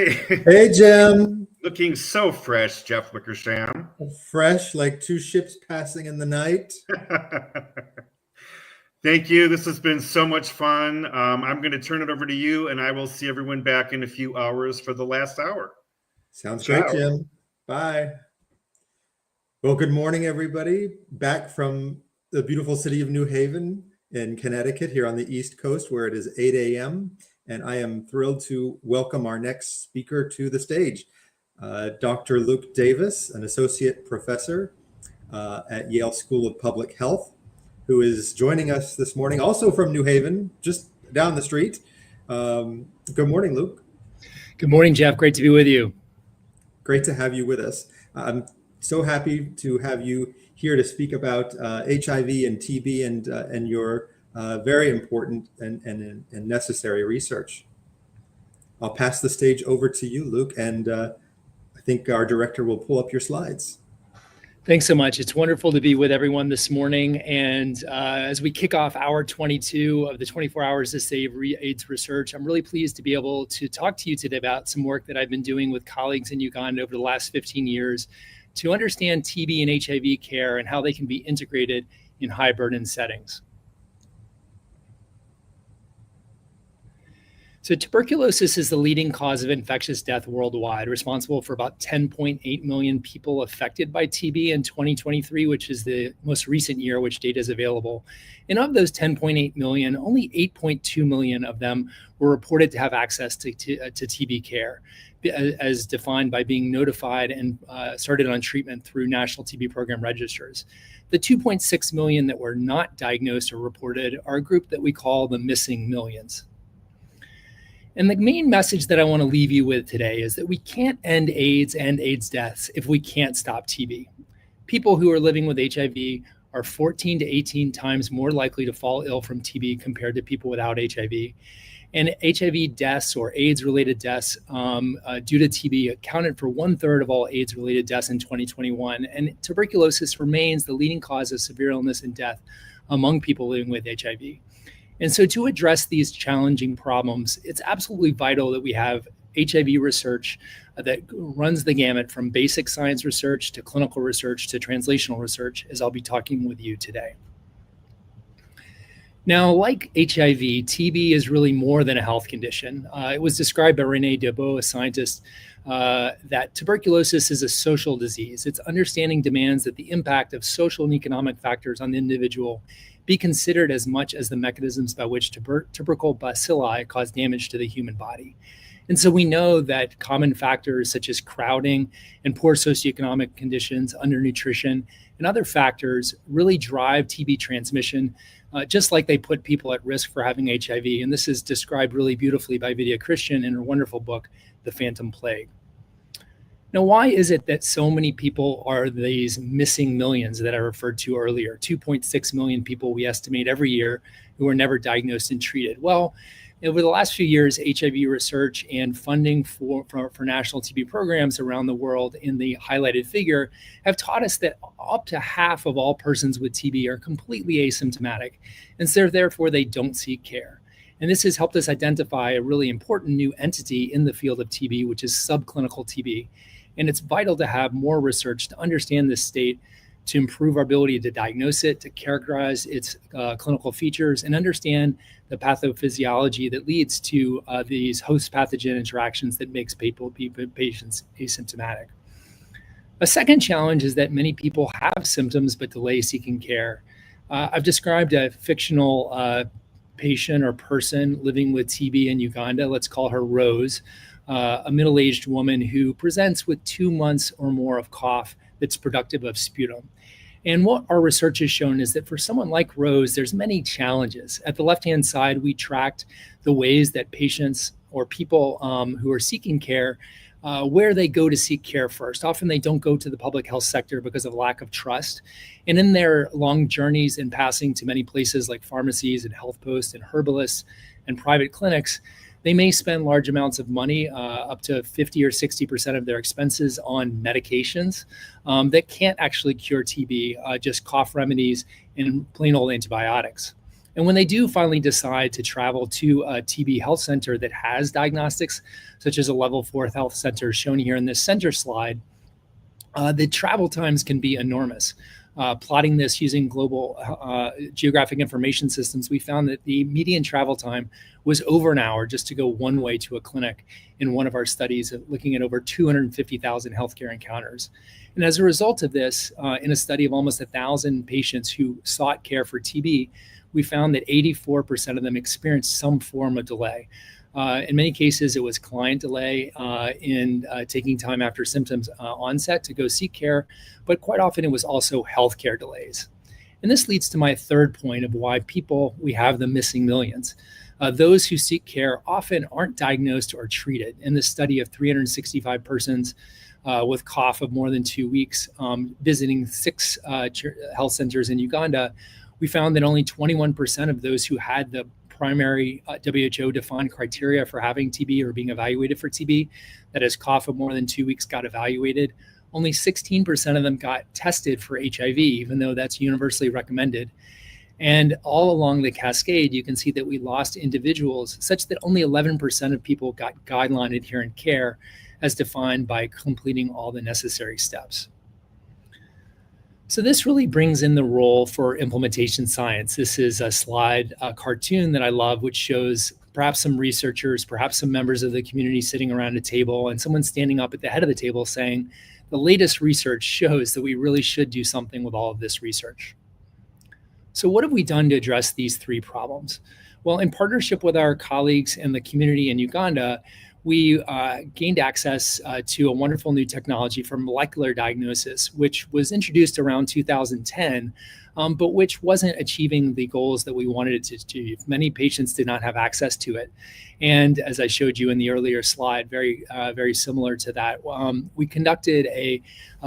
Hey, Hey, Jim. looking so fresh, Jeff Wickersham. Fresh like two ships passing in the night. Thank you. This has been so much fun. I'm going to turn it over to you, and I will see everyone back in a few hours for the last hour. Sounds great, Ciao. Jim. Bye. Well, good morning, everybody. Back from the beautiful city of New Haven in Connecticut, here on the East Coast, where it is 8 a.m. And I am thrilled to welcome our next speaker to the stage, Dr. Luke Davis, an associate professor at Yale School of Public Health, who is joining us this morning, also from New Haven, just down the street. Good morning, Luke. Good morning, Jeff. Great to be with you. Great to have you with us. I'm so happy to have you here to speak about HIV and TB and your very important and necessary research. I'll pass the stage over to you, Luke, and I think our director will pull up your slides. Thanks so much. It's wonderful to be with everyone this morning. And as we kick off hour 22 of the 24 Hours to Save AIDS research, I'm really pleased to be able to talk to you today about some work that I've been doing with colleagues in Uganda over the last 15 years to understand TB and HIV care and how they can be integrated in high burden settings. So tuberculosis is the leading cause of infectious death worldwide, responsible for about 10.8 million people affected by TB in 2023, which is the most recent year which data is available. And of those 10.8 million, only 8.2 million of them were reported to have access to TB care, as defined by being notified and started on treatment through National TB Program registers. The 2.6 million that were not diagnosed or reported are a group that we call the missing millions. And the main message that I want to leave you with today is that we can't end AIDS and AIDS deaths if we can't stop TB. People who are living with HIV are 14 to 18 times more likely to fall ill from TB compared to people without HIV. And HIV deaths or AIDS-related deaths due to TB accounted for 1/3 of all AIDS-related deaths in 2021. And tuberculosis remains the leading cause of severe illness and death among people living with HIV. And so to address these challenging problems, it's absolutely vital that we have HIV research that runs the gamut from basic science research to clinical research to translational research, as I'll be talking with you today. Now, like HIV, TB is really more than a health condition. It was described by René Debow, a scientist, that tuberculosis is a social disease. Its understanding demands that the impact of social and economic factors on the individual be considered as much as the mechanisms by which tubercle bacilli cause damage to the human body. And so we know that common factors such as crowding and poor socioeconomic conditions, undernutrition, and other factors really drive TB transmission, just like they put people at risk for having HIV. And this is described really beautifully by Vidya Christian in her wonderful book, The Phantom Plague. Now, why is it that so many people are these missing millions that I referred to earlier? 2.6 million people we estimate every year who are never diagnosed and treated. Well, over the last few years, HIV research and funding for national TB programs around the world in the highlighted figure have taught us that up to half of all persons with TB are completely asymptomatic, and so therefore they don't seek care. And this has helped us identify a really important new entity in the field of TB, which is subclinical TB. And it's vital to have more research to understand this state, to improve our ability to diagnose it, to characterize its clinical features, and understand the pathophysiology that leads to these host pathogen interactions that makes patients asymptomatic. A second challenge is that many people have symptoms but delay seeking care. I've described a fictional patient or person living with TB in Uganda. Let's call her Rose. A middle-aged woman who presents with 2 months or more of cough that's productive of sputum. And what our research has shown is that for someone like Rose, there's many challenges. At the left-hand side, we tracked the ways that patients or people who are seeking care, where they go to seek care first. Often they don't go to the public health sector because of lack of trust. And in their long journeys and passing to many places like pharmacies and health posts and herbalists and private clinics, they may spend large amounts of money, up to 50 or 60% of their expenses on medications that can't actually cure TB, just cough remedies and plain old antibiotics. And when they do finally decide to travel to a TB health center that has diagnostics, such as a level 4 health center shown here in this center slide, the travel times can be enormous. Plotting this using global geographic information systems, we found that the median travel time was over an hour just to go one way to a clinic in one of our studies, looking at over 250,000 healthcare encounters. And as a result of this, in a study of almost 1,000 patients who sought care for TB, we found that 84% of them experienced some form of delay. In many cases, it was client delay in taking time after symptoms onset to go seek care, but quite often it was also healthcare delays. And this leads to my third point of why we have the missing millions. Those who seek care often aren't diagnosed or treated. In this study of 365 persons with cough of more than 2 weeks, visiting 6 health centers in Uganda, we found that only 21% of those who had the primary WHO-defined criteria for having TB or being evaluated for TB, that is cough of more than 2 weeks, got evaluated. Only 16% of them got tested for HIV, even though that's universally recommended. And all along the cascade, you can see that we lost individuals such that only 11% of people got guideline adherent care as defined by completing all the necessary steps. So this really brings in the role for implementation science. This is a slide, a cartoon that I love, which shows perhaps some researchers, perhaps some members of the community sitting around a table, and someone standing up at the head of the table saying, the latest research shows that we really should do something with all of this research. So what have we done to address these 3 problems? Well, in partnership with our colleagues in the community in Uganda, we gained access to a wonderful new technology for molecular diagnosis, which was introduced around 2010, but which wasn't achieving the goals that we wanted it to achieve. Many patients did not have access to it. And as I showed you in the earlier slide, very similar to that, we conducted a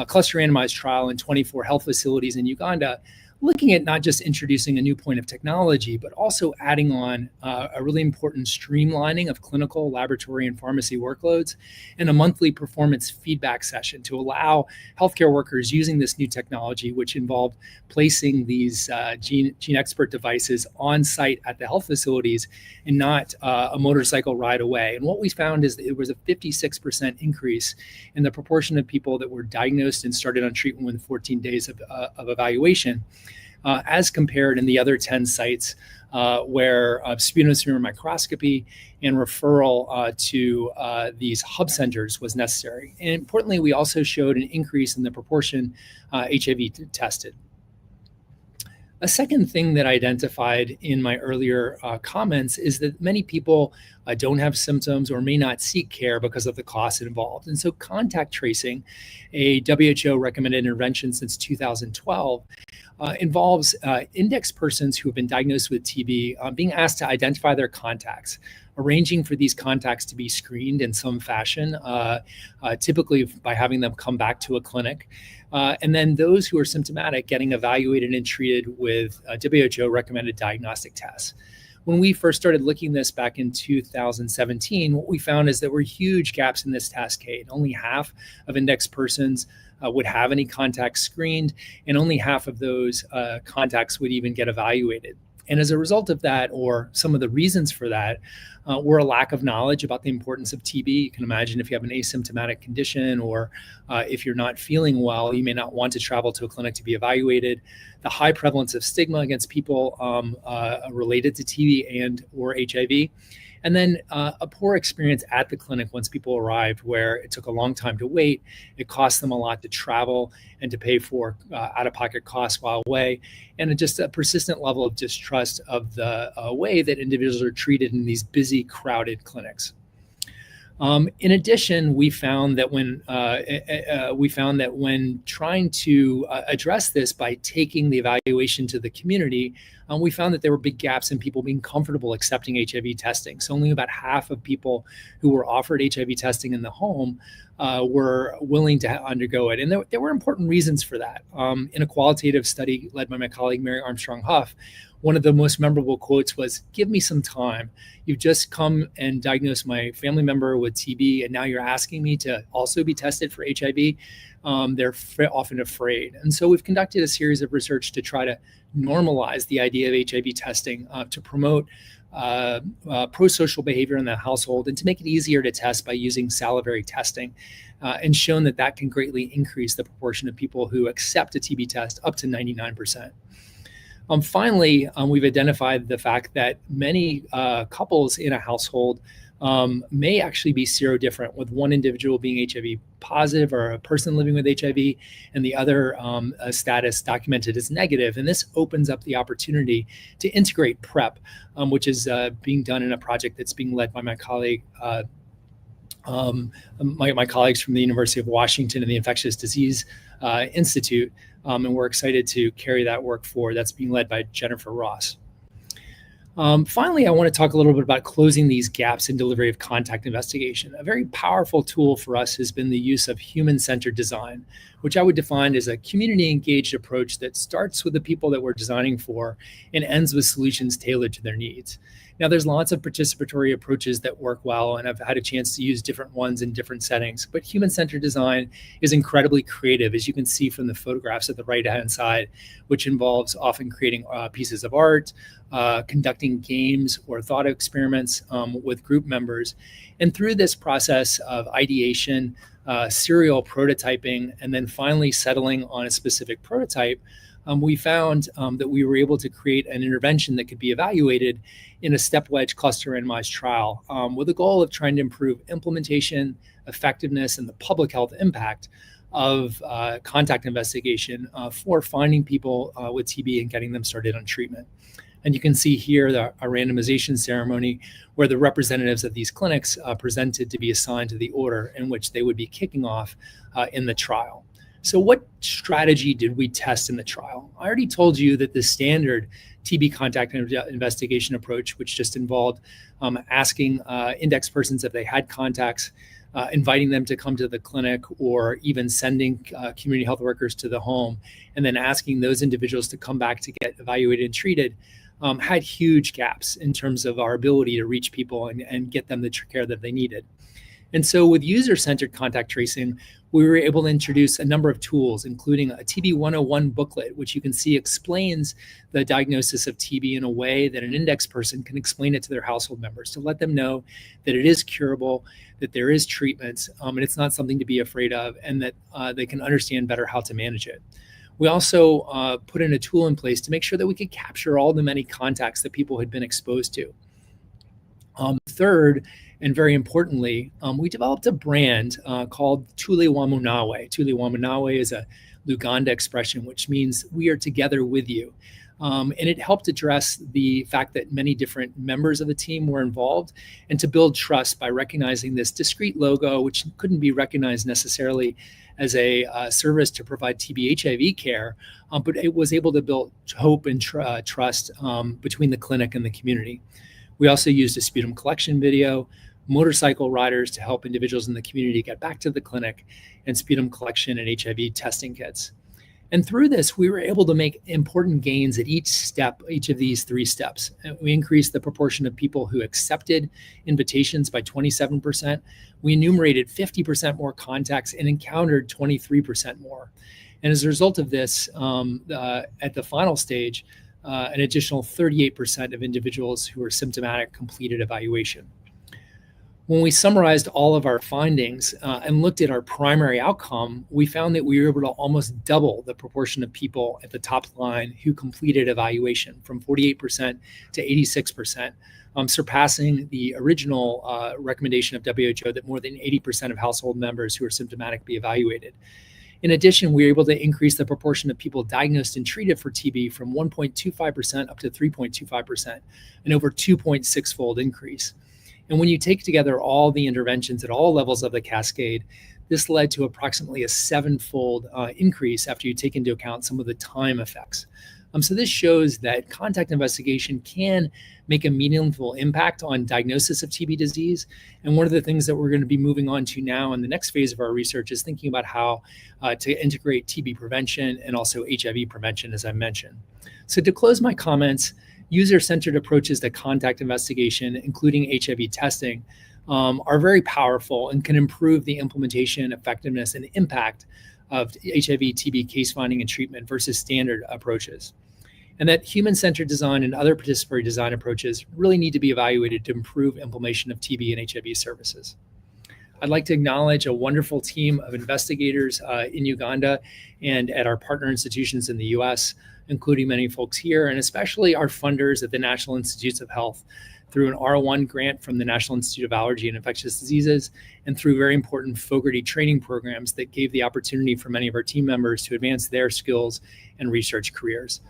cluster randomized trial in 24 health facilities in Uganda, looking at not just introducing a new point of technology, but also adding on a really important streamlining of clinical, laboratory, and pharmacy workloads, and a monthly performance feedback session to allow healthcare workers using this new technology, which involved placing these gene expert devices on site at the health facilities and not a motorcycle ride away. And what we found is that it was a 56% increase in the proportion of people that were diagnosed and started on treatment within 14 days of evaluation, as compared in the other 10 sites where sputum microscopy and referral to these hub centers was necessary. And importantly, we also showed an increase in the proportion HIV tested. A second thing that I identified in my earlier comments is that many people don't have symptoms or may not seek care because of the costs involved. And so contact tracing, a WHO recommended intervention since 2012, involves index persons who have been diagnosed with TB being asked to identify their contacts, arranging for these contacts to be screened in some fashion, typically by having them come back to a clinic. And then those who are symptomatic getting evaluated and treated with WHO recommended diagnostic tests. When we first started looking this back in 2017, what we found is there were huge gaps in this cascade. Only half of index persons would have any contacts screened, and only half of those contacts would even get evaluated. And as a result of that, or some of the reasons for that, were a lack of knowledge about the importance of TB. You can imagine if you have an asymptomatic condition, or if you're not feeling well, you may not want to travel to a clinic to be evaluated. The high prevalence of stigma against people related to TB and or HIV. And then a poor experience at the clinic once people arrived, where it took a long time to wait. It cost them a lot to travel and to pay for out-of-pocket costs while away, and just a persistent level of distrust of the way that individuals are treated in these busy, crowded clinics. In addition, we found that when trying to address this by taking the evaluation to the community, we found that there were big gaps in people being comfortable accepting HIV testing. So only about half of people who were offered HIV testing in the home were willing to undergo it. And there were important reasons for that. In a qualitative study led by my colleague, Mary Armstrong Huff, one of the most memorable quotes was, "Give me some time. You've just come and diagnosed my family member with TB, and now you're asking me to also be tested for HIV." They're often afraid. And so we've conducted a series of research to try to normalize the idea of HIV testing, to promote pro-social behavior in the household, and to make it easier to test by using salivary testing, and shown that that can greatly increase the proportion of people who accept a TB test up to 99%. Finally, we've identified the fact that many couples in a household may actually be serodifferent, with one individual being HIV positive or a person living with HIV, and the other status documented as negative. And this opens up the opportunity to integrate PrEP, which is being done in a project that's being led by my colleague, my colleagues from the University of Washington and the Infectious Disease Institute. And we're excited to carry that work forward. That's being led by Jennifer Ross. Finally, I want to talk a little bit about closing these gaps in delivery of contact investigation. A very powerful tool for us has been the use of human-centered design, which I would define as a community-engaged approach that starts with the people that we're designing for and ends with solutions tailored to their needs. Now, there's lots of participatory approaches that work well, and I've had a chance to use different ones in different settings, but human-centered design is incredibly creative, as you can see from the photographs at the right-hand side, which involves often creating pieces of art, conducting games or thought experiments with group members. And through this process of ideation, serial prototyping, and then finally settling on a specific prototype, we found that we were able to create an intervention that could be evaluated in a step-wedge cluster randomized trial, with the goal of trying to improve implementation, effectiveness, and the public health impact of contact investigation for finding people with TB and getting them started on treatment. And you can see here a randomization ceremony where the representatives of these clinics presented to be assigned to the order in which they would be kicking off in the trial. So what strategy did we test in the trial? I already told you that the standard TB contact investigation approach, which just involved asking index persons if they had contacts, inviting them to come to the clinic, or even sending community health workers to the home, and then asking those individuals to come back to get evaluated and treated, had huge gaps in terms of our ability to reach people and get them the care that they needed. And so with user-centered contact tracing, we were able to introduce a number of tools, including a TB 101 booklet, which you can see explains the diagnosis of TB in a way that an index person can explain it to their household members, to let them know that it is curable, that there is treatment, and it's not something to be afraid of, and that they can understand better how to manage it. We also put in a tool in place to make sure that we could capture all the many contacts that people had been exposed to. Third, and very importantly, we developed a brand called Tule Wamunawe. Tule Wamunawe is a Uganda expression, which means we are together with you. And it helped address the fact that many different members of the team were involved, and to build trust by recognizing this discrete logo, which couldn't be recognized necessarily as a service to provide TB HIV care, but it was able to build hope and trust between the clinic and the community. We also used a sputum collection video, motorcycle riders to help individuals in the community get back to the clinic, and sputum collection and HIV testing kits. And through this, we were able to make important gains at each step, each of these three steps. We increased the proportion of people who accepted invitations by 27%. We enumerated 50% more contacts and encountered 23% more. And as a result of this, at the final stage, an additional 38% of individuals who were symptomatic completed evaluation. When we summarized all of our findings and looked at our primary outcome, we found that we were able to almost double the proportion of people at the top line who completed evaluation, from 48% to 86%, surpassing the original recommendation of WHO that more than 80% of household members who are symptomatic be evaluated. In addition, we were able to increase the proportion of people diagnosed and treated for TB from 1.25% up to 3.25%, an over 2.6-fold increase. And when you take together all the interventions at all levels of the cascade, this led to approximately a 7-fold increase after you take into account some of the time effects. So this shows that contact investigation can make a meaningful impact on diagnosis of TB disease. And one of the things that we're going to be moving on to now in the next phase of our research is thinking about how to integrate TB prevention and also HIV prevention, as I mentioned. So to close my comments, user-centered approaches to contact investigation, including HIV testing, are very powerful and can improve the implementation, effectiveness, and impact of HIV/TB case finding and treatment versus standard approaches. And that human-centered design and other participatory design approaches really need to be evaluated to improve implementation of TB and HIV services. I'd like to acknowledge a wonderful team of investigators in Uganda and at our partner institutions in the US, including many folks here, and especially our funders at the National Institutes of Health through an R1 grant from the National Institute of Allergy and Infectious Diseases, and through very important Fogarty training programs that gave the opportunity for many of our team members to advance their skills and research careers.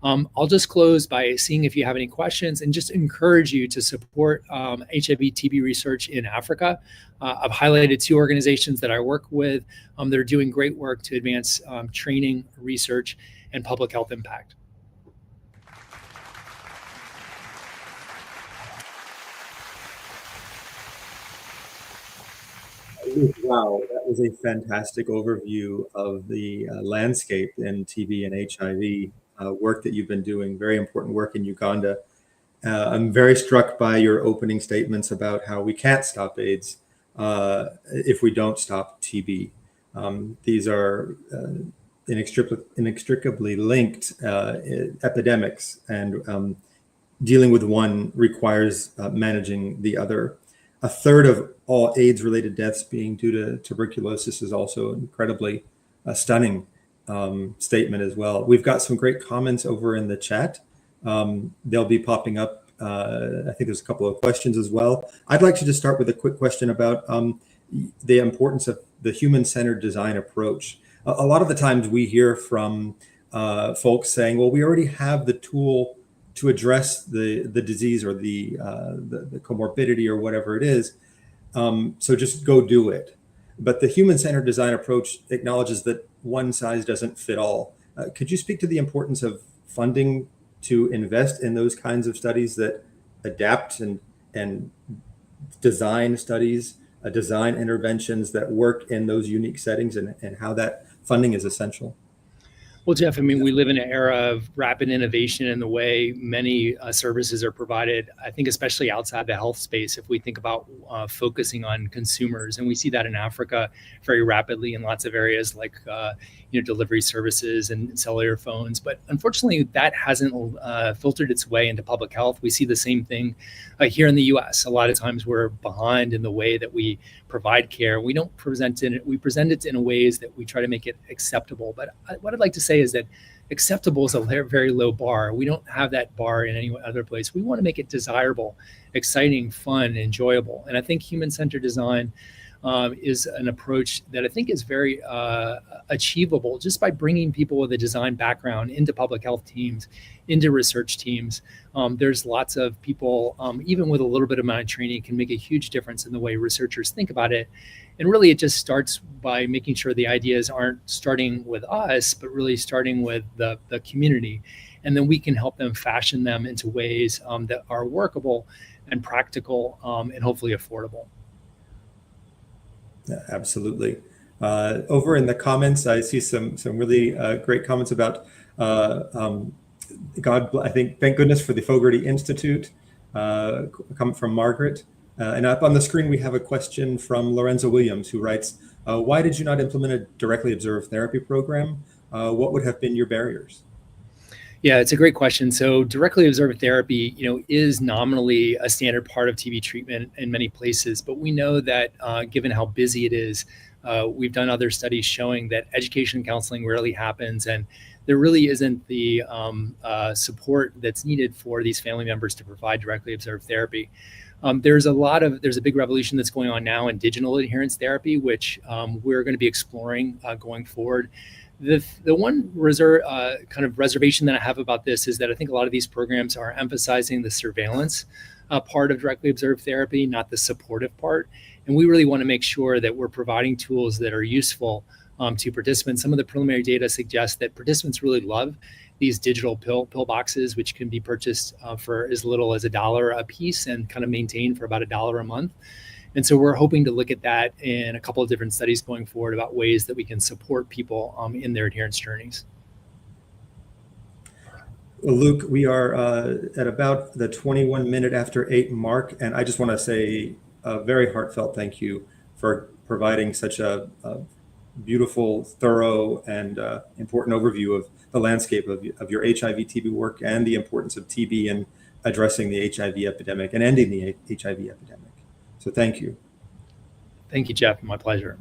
I'll just close by seeing if you have any questions and just encourage you to support HIV/TB research in Africa. I've highlighted 2 organizations that I work with that are doing great work to advance training, research, and public health impact. Wow, that was a fantastic overview of the landscape in TB and HIV. Work that you've been doing, very important work in Uganda. I'm very struck by your opening statements about how we can't stop AIDS if we don't stop TB. These are inextricably linked epidemics, and dealing with one requires managing the other. A third of all AIDS-related deaths being due to tuberculosis is also incredibly stunning statement as well. We've got some great comments over in the chat. They'll be popping up. I think there's a couple of questions as well. I'd like to just start with a quick question about the importance of the human-centered design approach. A lot of the times we hear from folks saying, well, we already have the tool to address the disease or the comorbidity or whatever it is, so just go do it. But the human-centered design approach acknowledges that one size doesn't fit all. Could you speak to the importance of funding to invest in those kinds of studies that adapt and design studies, design interventions that work in those unique settings, and how that funding is essential? Well, Jeff, I mean, we live in an era of rapid innovation in the way many services are provided. I think especially outside the health space, if we think about focusing on consumers, and we see that in Africa very rapidly in lots of areas like delivery services and cellular phones. But unfortunately, that hasn't filtered its way into public health. We see the same thing here in the U.S. A lot of times we're behind in the way that we provide care. We don't present it. We present it in ways that we try to make it acceptable. But what I'd like to say is that acceptable is a very low bar. We don't have that bar in any other place. We want to make it desirable, exciting, fun, enjoyable. And I think human-centered design is an approach that I think is very achievable just by bringing people with a design background into public health teams, into research teams. There's lots of people, even with a little bit of amount of training, can make a huge difference in the way researchers think about it. And really, it just starts by making sure the ideas aren't starting with us, but really starting with the community. And then we can help them fashion them into ways that are workable and practical and hopefully affordable. Yeah, absolutely. Over in the comments, I see some really great comments about I think, thank goodness for the Fogarty Institute, coming from Margaret. And up on the screen, we have a question from Lorenzo Williams, who writes, why did you not implement a directly observed therapy program? What would have been your barriers? Yeah, it's a great question. So directly observed therapy, is nominally a standard part of TB treatment in many places, but we know that given how busy it is, we've done other studies showing that education and counseling rarely happens, and there really isn't the support that's needed for these family members to provide directly observed therapy. There's a big revolution that's going on now in digital adherence therapy, which we're going to be exploring going forward. The one reservation that I have about this is that I think a lot of these programs are emphasizing the surveillance part of directly observed therapy, not the supportive part. And we really want to make sure that we're providing tools that are useful to participants. Some of the preliminary data suggests that participants really love these digital pill boxes, which can be purchased for as little as $1 a piece and kind of maintained for about $1 a month. And so we're hoping to look at that in a couple of different studies going forward about ways that we can support people in their adherence journeys. Well, Luke, we are at about the 21 minute after 8 mark, and I just want to say a very heartfelt thank you for providing such a beautiful, thorough, and important overview of the landscape of your HIV/TB work and the importance of TB in addressing the HIV epidemic and ending the HIV epidemic. So thank you. Thank you, Jeff. My pleasure.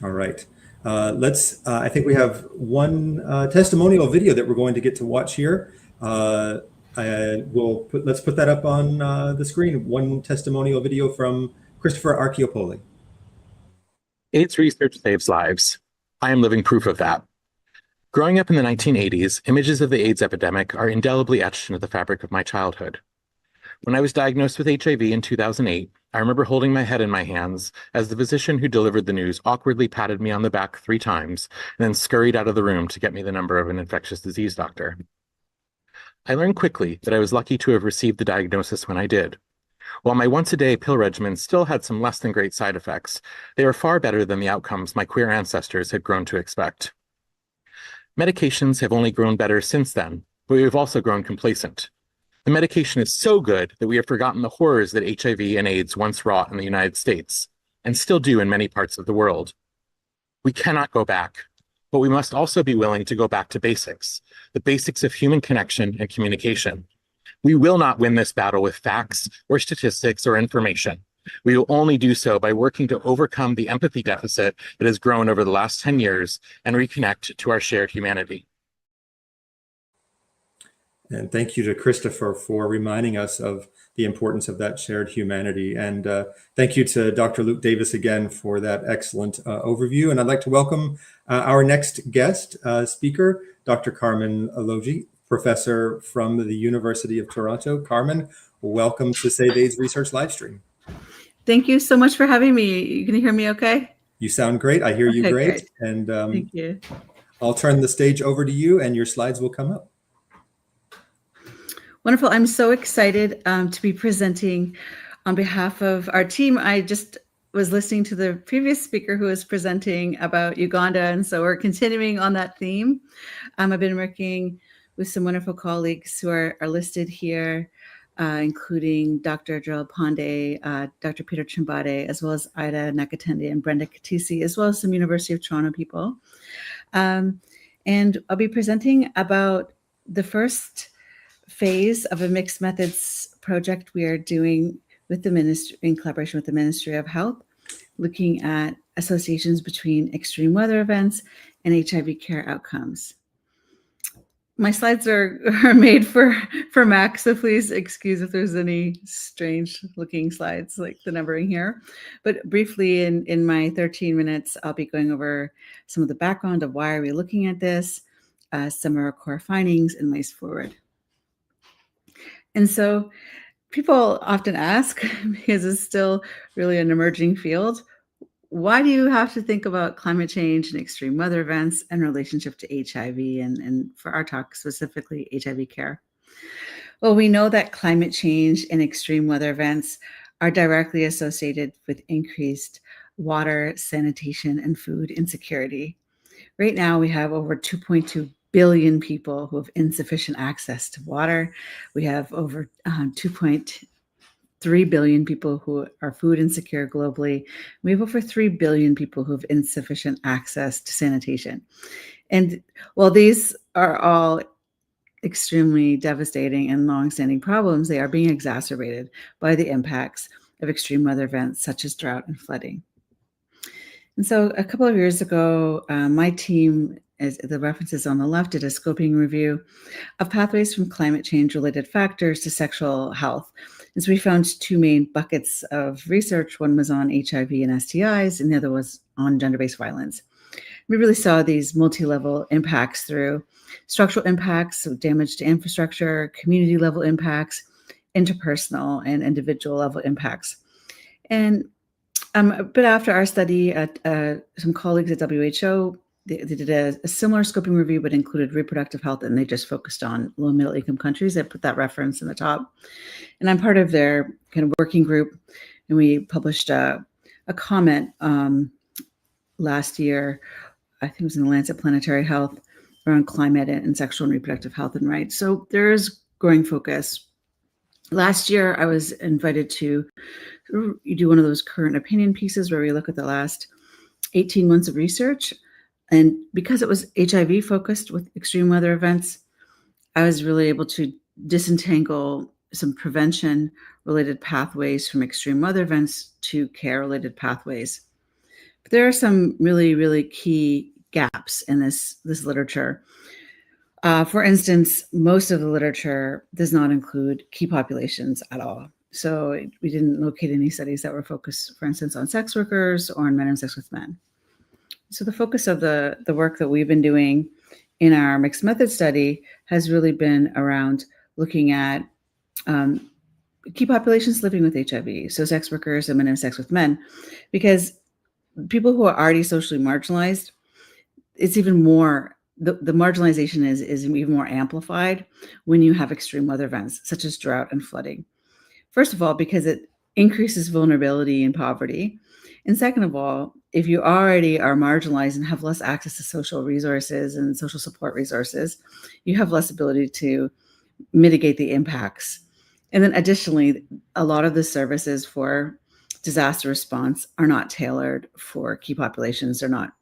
All right. I think we have one testimonial video that we're going to get to watch here. Let's put that up on the screen. One testimonial video from Christopher Archiopoli. AIDS research saves lives. I am living proof of that. Growing up in the 1980s, images of the AIDS epidemic are indelibly etched into the fabric of my childhood. When I was diagnosed with HIV in 2008, I remember holding my head in my hands as the physician who delivered the news awkwardly patted me on the back 3 times and then scurried out of the room to get me the number of an infectious disease doctor. I learned quickly that I was lucky to have received the diagnosis when I did. While my once-a-day pill regimen still had some less than great side effects, they were far better than the outcomes my queer ancestors had grown to expect. Medications have only grown better since then, but we have also grown complacent. The medication is so good that we have forgotten the horrors that HIV and AIDS once wrought in the United States, and still do in many parts of the world. We cannot go back, but we must also be willing to go back to basics, the basics of human connection and communication. We will not win this battle with facts or statistics or information. We will only do so by working to overcome the empathy deficit that has grown over the last 10 years and reconnect to our shared humanity. And thank you to Christopher for reminding us of the importance of that shared humanity. And thank you to Dr. Luke Davis again for that excellent overview. And I'd like to welcome our next guest speaker, Dr. Carmen Logie, professor from the University of Toronto. Carmen, welcome to Save AIDS Research Livestream. Thank you so much for having me. You can hear me okay? You sound great. I hear you great. And thank you. I'll turn the stage over to you and your slides will come up. Wonderful. I'm so excited to be presenting on behalf of our team. I just was listening to the previous speaker who was presenting about Uganda, and so we're continuing on that theme. I've been working with some wonderful colleagues who are listed here, including Dr. Joel Pandey, Dr. Peter Chimbade, as well as Ida Nakatende and Brenda Katisi, as well as some University of Toronto people. And I'll be presenting about the first phase of a mixed methods project we are doing with the ministry, in collaboration with the Ministry of Health, looking at associations between extreme weather events and HIV care outcomes. My slides are made for Mac, so please excuse if there's any strange looking slides like the numbering here. But briefly, in my 13 minutes, I'll be going over some of the background of why are we looking at this, some of our core findings, and ways forward. And so people often ask, because it's still really an emerging field, why do you have to think about climate change and extreme weather events in relationship to HIV and for our talk specifically HIV care? Well, we know that climate change and extreme weather events are directly associated with increased water, sanitation, and food insecurity. Right now, we have over 2.2 billion people who have insufficient access to water. We have over 2.3 billion people who are food insecure globally. We have over 3 billion people who have insufficient access to sanitation. And while these are all extremely devastating and long-standing problems, they are being exacerbated by the impacts of extreme weather events such as drought and flooding. And so a couple of years ago, my team, as the references on the left, did a scoping review of pathways from climate change related factors to sexual health. And so we found 2 main buckets of research. One was on HIV and STIs, and the other was on gender-based violence. We really saw these multi-level impacts through structural impacts, so damage to infrastructure, community level impacts, interpersonal and individual level impacts. And but after our study, some colleagues at WHO, they did a similar scoping review, but included reproductive health, and they just focused on low and middle income countries. I put that reference in the top. And I'm part of their kind of working group, and we published a comment last year, I think it was in the Lancet Planetary Health, around climate and sexual and reproductive health and rights. So there is growing focus. Last year, I was invited to do one of those current opinion pieces where we look at the last 18 months of research. And because it was HIV focused with extreme weather events, I was really able to disentangle some prevention related pathways from extreme weather events to care related pathways. But there are some really, really key gaps in this literature. For instance, most of the literature does not include key populations at all. So we didn't locate any studies that were focused, for instance, on sex workers or on men and sex with men. So the focus of the work that we've been doing in our mixed method study has really been around looking at key populations living with HIV, so sex workers and men and sex with men, because people who are already socially marginalized, it's even more, the marginalization is even more amplified when you have extreme weather events such as drought and flooding. First of all, because it increases vulnerability and poverty. And second of all, if you already are marginalized and have less access to social resources and social support resources, you have less ability to mitigate the impacts. And then additionally, a lot of the services for disaster response are not tailored for key populations. They're not,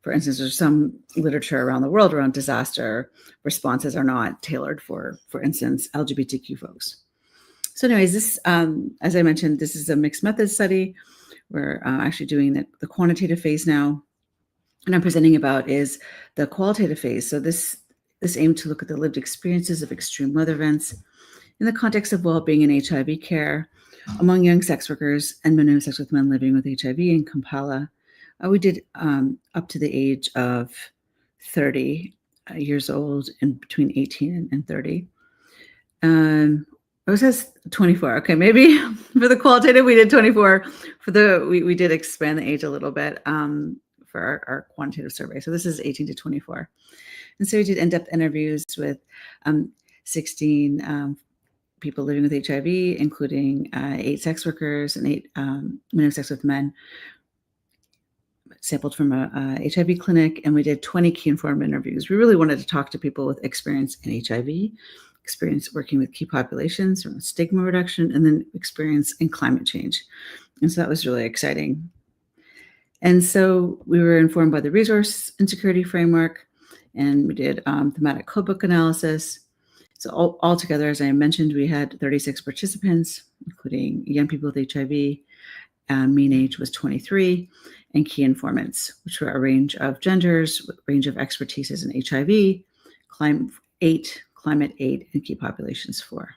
for instance, there's some literature around the world around disaster responses are not tailored for instance, LGBTQ folks. So anyways, this, as I mentioned, this is a mixed method study. We're actually doing the quantitative phase now. And I'm presenting about is the qualitative phase. So this aimed to look at the lived experiences of extreme weather events in the context of well-being and HIV care among young sex workers and men and sex with men living with HIV in Kampala. We did up to the age of 30 years old and between 18 and 30. It says 24. Okay, maybe for the qualitative we did 24. We did expand the age a little bit for our quantitative survey. So this is 18 to 24. And so we did in-depth interviews with 16 people living with HIV, including 8 sex workers and 8 men of sex with men, sampled from a HIV clinic, and we did 20 key informed interviews. We really wanted to talk to people with experience in HIV, experience working with key populations, stigma reduction, and then experience in climate change. And so that was really exciting. And so we were informed by the resource insecurity framework, and we did thematic codebook analysis. So altogether, as I mentioned, we had 36 participants, including young people with HIV. Mean age was 23, and key informants, which were a range of genders, range of expertises in HIV, climate 8, and key populations 4.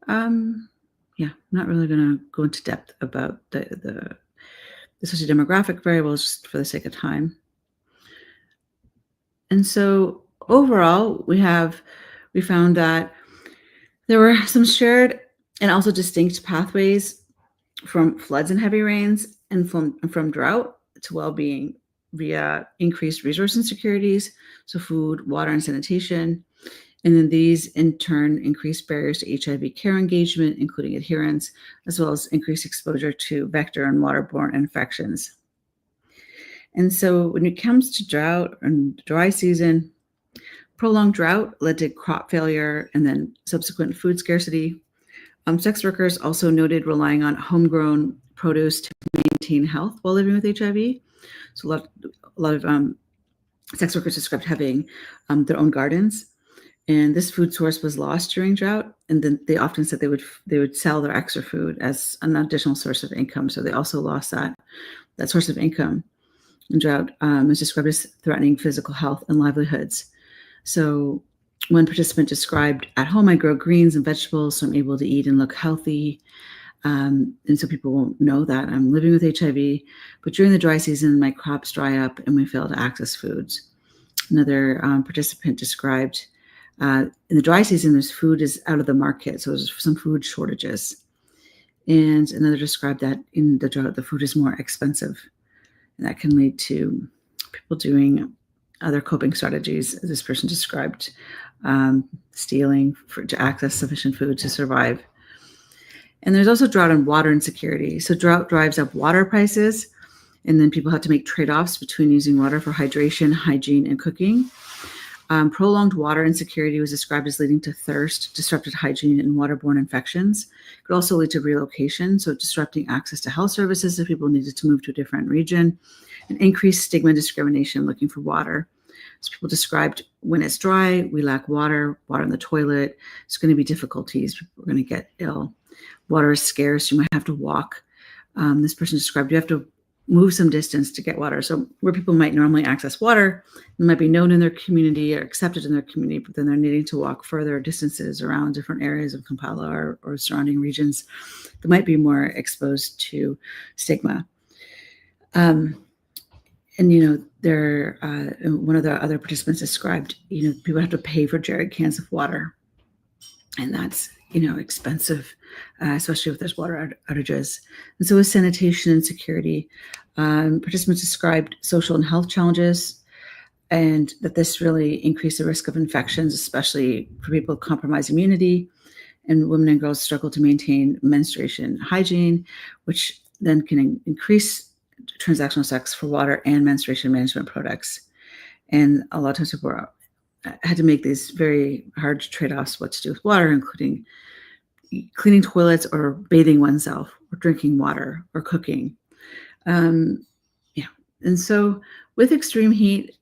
Yeah, I'm not really going to go into depth about the sociodemographic variables just for the sake of time. And so overall, we found that there were some shared and also distinct pathways from floods and heavy rains and from drought to well-being via increased resource insecurities, so food, water, and sanitation. And then these in turn increase barriers to HIV care engagement, including adherence, as well as increased exposure to vector and waterborne infections. And so when it comes to drought and dry season, prolonged drought led to crop failure and then subsequent food scarcity. Sex workers also noted relying on homegrown produce to maintain health while living with HIV. So a lot of sex workers described having their own gardens, and this food source was lost during drought. And then they often said they would sell their extra food as an additional source of income. So they also lost that source of income. And drought is described as threatening physical health and livelihoods. So one participant described, at home, I grow greens and vegetables, so I'm able to eat and look healthy. And so people won't know that I'm living with HIV. But during the dry season, my crops dry up and we fail to access foods. Another participant described, in the dry season, there's food is out of the market, so there's some food shortages. And another described that in the drought, the food is more expensive. And that can lead to people doing other coping strategies, as this person described, stealing to access sufficient food to survive. And there's also drought and water insecurity. So drought drives up water prices, And then people had to make trade-offs between using water for hydration, hygiene, and cooking. Prolonged water insecurity was described as leading to thirst, disrupted hygiene, and waterborne infections. It could also lead to relocation, so disrupting access to health services if people needed to move to a different region, and increased stigma and discrimination looking for water. So people described when it's dry, we lack water in the toilet, it's going to be difficulties, people are going to get ill. Water is scarce, you might have to walk. This person described you have to move some distance to get water. So where people might normally access water, it might be known in their community or accepted in their community, but then they're needing to walk further distances around different areas of Kampala or surrounding regions that might be more exposed to stigma. And, one of the other participants described, people have to pay for jerry cans of water. And that's, expensive, especially if there's water outages. And so with sanitation and security, participants described social and health challenges, and that this really increased the risk of infections, especially for people with compromised immunity. And women and girls struggle to maintain menstruation hygiene, which then can increase transactional sex for water and menstruation management products. And a lot of times people had to make these very hard trade-offs what to do with water, including cleaning toilets or bathing oneself or drinking water or cooking. And so with extreme heat,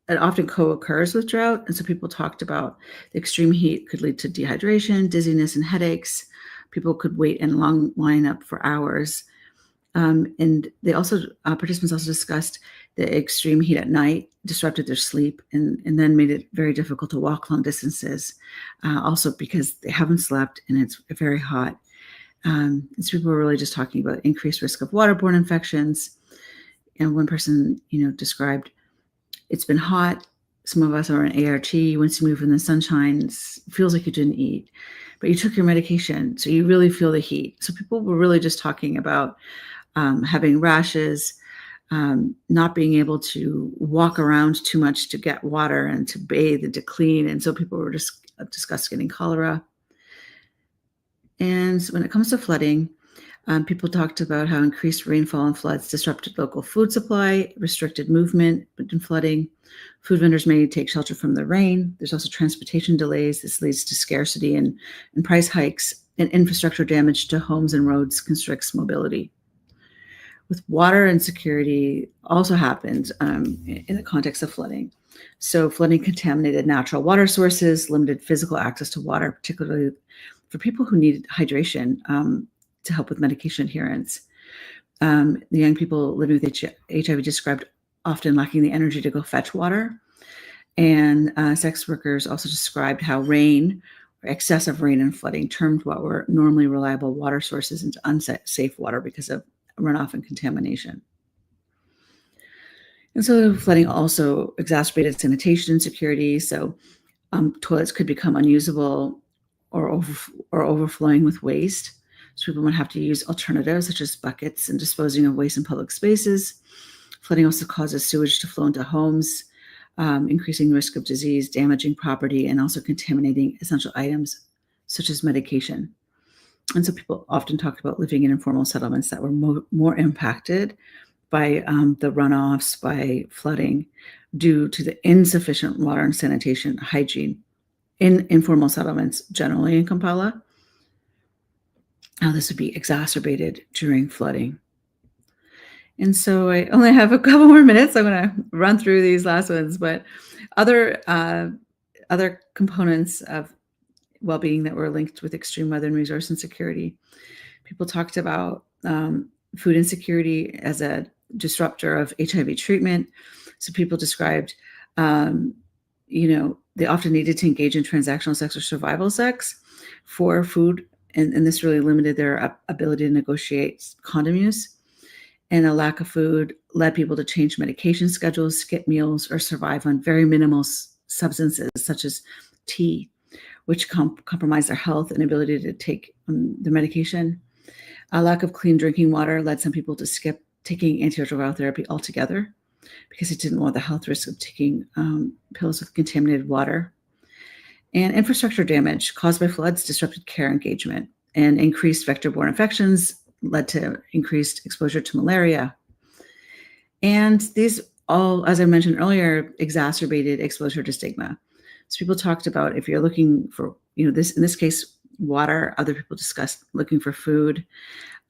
it often co-occurs with drought. And so people talked about the extreme heat could lead to dehydration, dizziness, and headaches. People could wait in a long lineup for hours. And participants also discussed the extreme heat at night disrupted their sleep and then made it very difficult to walk long distances, also because they haven't slept and it's very hot. So people were really just talking about increased risk of waterborne infections. And one person, described, it's been hot. Some of us are on ART. Once you move in the sunshine, it feels like you didn't eat, but you took your medication, so you really feel the heat. So people were really just talking about having rashes, not being able to walk around too much to get water and to bathe and to clean. And so people were just discussing getting cholera. And when it comes to flooding, people talked about how increased rainfall and floods disrupted local food supply, restricted movement in flooding. Food vendors may take shelter from the rain. There's also transportation delays. This leads to scarcity and price hikes, and infrastructure damage to homes and roads constricts mobility. With water insecurity also happens in the context of flooding. So flooding contaminated natural water sources, limited physical access to water, particularly for people who need hydration to help with medication adherence. The young people living with HIV described often lacking the energy to go fetch water. And sex workers also described how rain, or excessive rain and flooding, turned what were normally reliable water sources into unsafe water because of runoff and contamination. And so flooding also exacerbated sanitation insecurity. So toilets could become unusable or overflowing with waste. So people would have to use alternatives such as buckets and disposing of waste in public spaces. Flooding also causes sewage to flow into homes, increasing risk of disease, damaging property, and also contaminating essential items such as medication. And so people often talked about living in informal settlements that were more impacted by the runoffs, by flooding, due to the insufficient water and sanitation hygiene in informal settlements, generally in Kampala. Now this would be exacerbated during flooding. And so I only have a couple more minutes. I'm going to run through these last ones, but other components of well-being that were linked with extreme weather and resource insecurity. People talked about food insecurity as a disruptor of HIV treatment. So people described, they often needed to engage in transactional sex or survival sex for food, and this really limited their ability to negotiate condom use. And a lack of food led people to change medication schedules, skip meals, or survive on very minimal substances such as tea, which compromise their health and ability to take their medication. A lack of clean drinking water led some people to skip taking antiretroviral therapy altogether because it didn't want the health risk of taking pills with contaminated water. And infrastructure damage caused by floods disrupted care engagement, and increased vector-borne infections led to increased exposure to malaria. And these all, as I mentioned earlier, exacerbated exposure to stigma. So people talked about if you're looking for, this in this case, water. Other people discussed looking for food.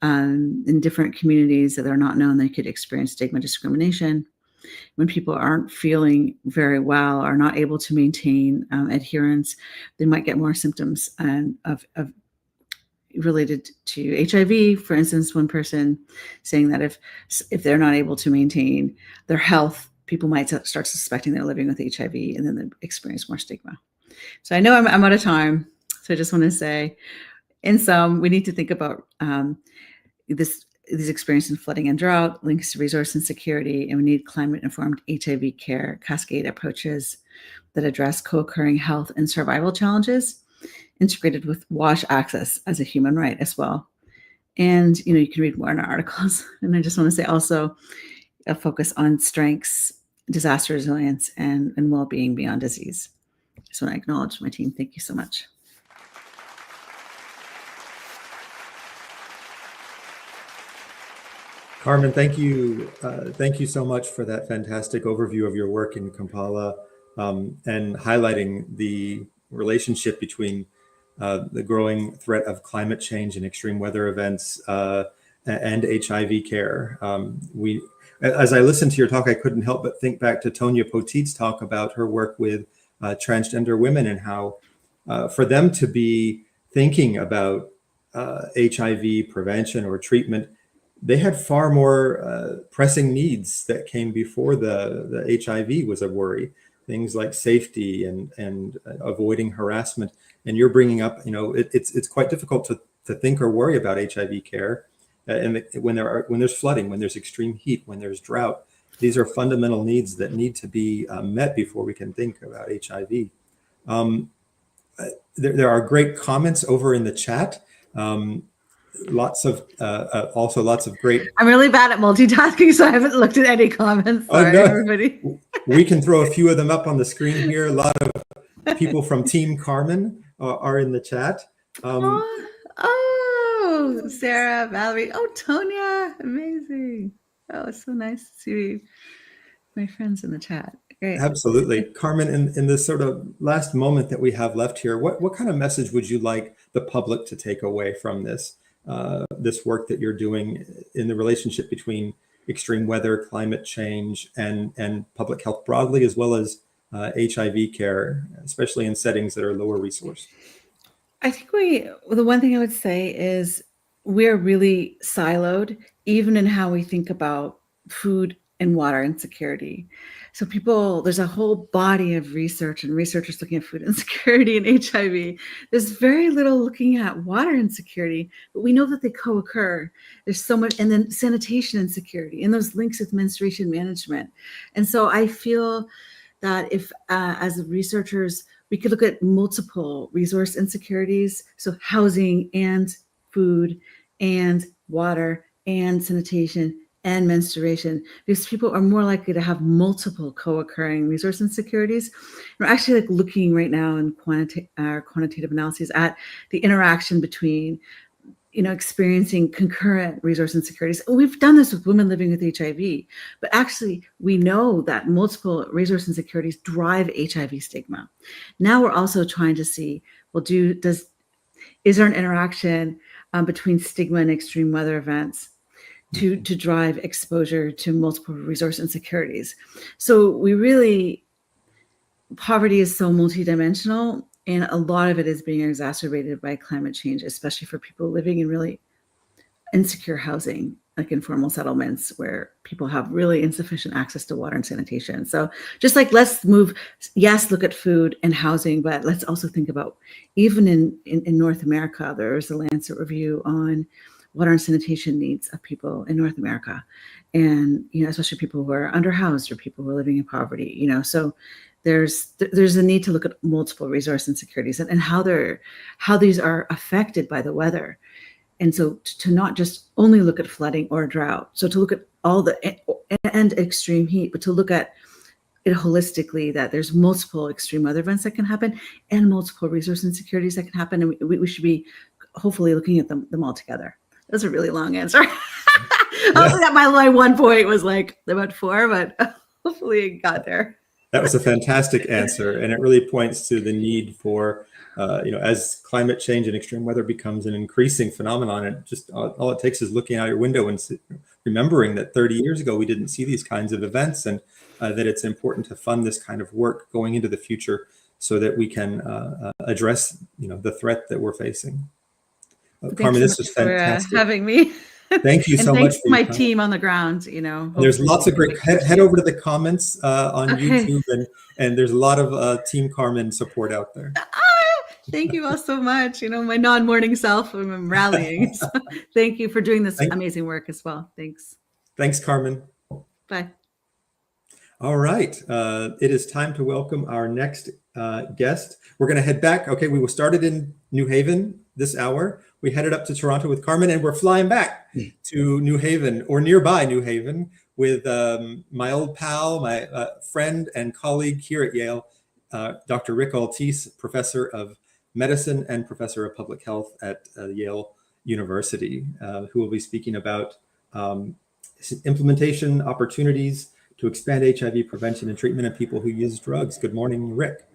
In different communities that are not known, they could experience stigma discrimination. When people aren't feeling very well, are not able to maintain adherence, they might get more symptoms of related to HIV. For instance, one person saying that if they're not able to maintain their health, people might start suspecting they're living with HIV, and then they experience more stigma. So I know I'm out of time, so I just want to say, in sum, we need to think about these experiences in flooding and drought, links to resource insecurity, and we need climate-informed HIV care cascade approaches that address co-occurring health and survival challenges, integrated with wash access as a human right as well. And, you can read more in our articles. And I just want to say also a focus on strengths, disaster resilience, and well-being beyond disease. So I acknowledge my team. Thank you so much. Carmen, thank you. Thank you so much for that fantastic overview of your work in Kampala and highlighting the relationship between the growing threat of climate change and extreme weather events and HIV care. As I listened to your talk, I couldn't help but think back to Tonya Poteet's talk about her work with transgender women and how for them to be thinking about HIV prevention or treatment, they had far more pressing needs that came before the HIV was a worry. Things like safety and avoiding harassment. And you're bringing up, it's quite difficult to think or worry about HIV care. And when there's flooding, when there's extreme heat, when there's drought, these are fundamental needs that need to be met before we can think about HIV. There are great comments over in the chat. Lots of great. I'm really bad at multitasking, so I haven't looked at any comments. Sorry, everybody. We can throw a few of them up on the screen here. A lot of people from Team Carmen are in the chat. Sarah, Valerie, Tonya, amazing. It's so nice to see my friends in the chat. Great. Absolutely. Carmen, in this sort of last moment that we have left here, what kind of message would you like the public to take away from this work that you're doing in the relationship between extreme weather, climate change, and public health broadly, as well as HIV care, especially in settings that are lower resource? I think the one thing I would say is we're really siloed, even in how we think about food and water insecurity. So there's a whole body of research and researchers looking at food insecurity and HIV. There's very little looking at water insecurity, but we know that they co-occur. There's so much, and then sanitation insecurity and those links with menstruation management. And so I feel that if, as researchers, we could look at multiple resource insecurities, so housing and food and water and sanitation and menstruation, because people are more likely to have multiple co-occurring resource insecurities. We're actually looking right now in quantitative analyses at the interaction between, experiencing concurrent resource insecurities. We've done this with women living with HIV, but actually we know that multiple resource insecurities drive HIV stigma. Now we're also trying to see, is there an interaction between stigma and extreme weather events to drive exposure to multiple resource insecurities? So poverty is so multidimensional, and a lot of it is being exacerbated by climate change, especially for people living in really insecure housing, like informal settlements where people have really insufficient access to water and sanitation. So just let's look at food and housing, but let's also think about, even in North America, there's a Lancet review on water and sanitation needs of people in North America, and especially people who are underhoused or people who are living in poverty. So there's a need to look at multiple resource insecurities and how these are affected by the weather, and so to not just only look at flooding or drought, so to look at all and extreme heat, but to look at it holistically, that there's multiple extreme weather events that can happen and multiple resource insecurities that can happen, and we should be hopefully looking at them all together. That was a really long answer. Hopefully that my 1 point was like about 4, but hopefully it got there. That was a fantastic answer, and it really points to the need for, as climate change and extreme weather becomes an increasing phenomenon, and just all it takes is looking out your window and remembering that 30 years ago we didn't see these kinds of events, and that it's important to fund this kind of work going into the future so that we can address, the threat that we're facing. Carmen, this was fantastic For having me. Thank you so much. Thanks to my team on the ground. There's lots of great. Head over to the comments on YouTube, and there's a lot of Team Carmen support out there. Thank you all so much. My non-morning self, I'm rallying. So thank you for doing this amazing work as well. Thanks. Thanks, Carmen. Bye. All right. It is time to welcome our next guest. We're going to head back. Okay, we started in New Haven this hour. We headed up to Toronto with Carmen, and we're flying back to New Haven, or nearby New Haven, with my old pal, my friend and colleague here at Yale, Dr. Rick Altice, professor of medicine and professor of public health at Yale University, who will be speaking about implementation opportunities to expand HIV prevention and treatment in people who use drugs. Good morning, Rick.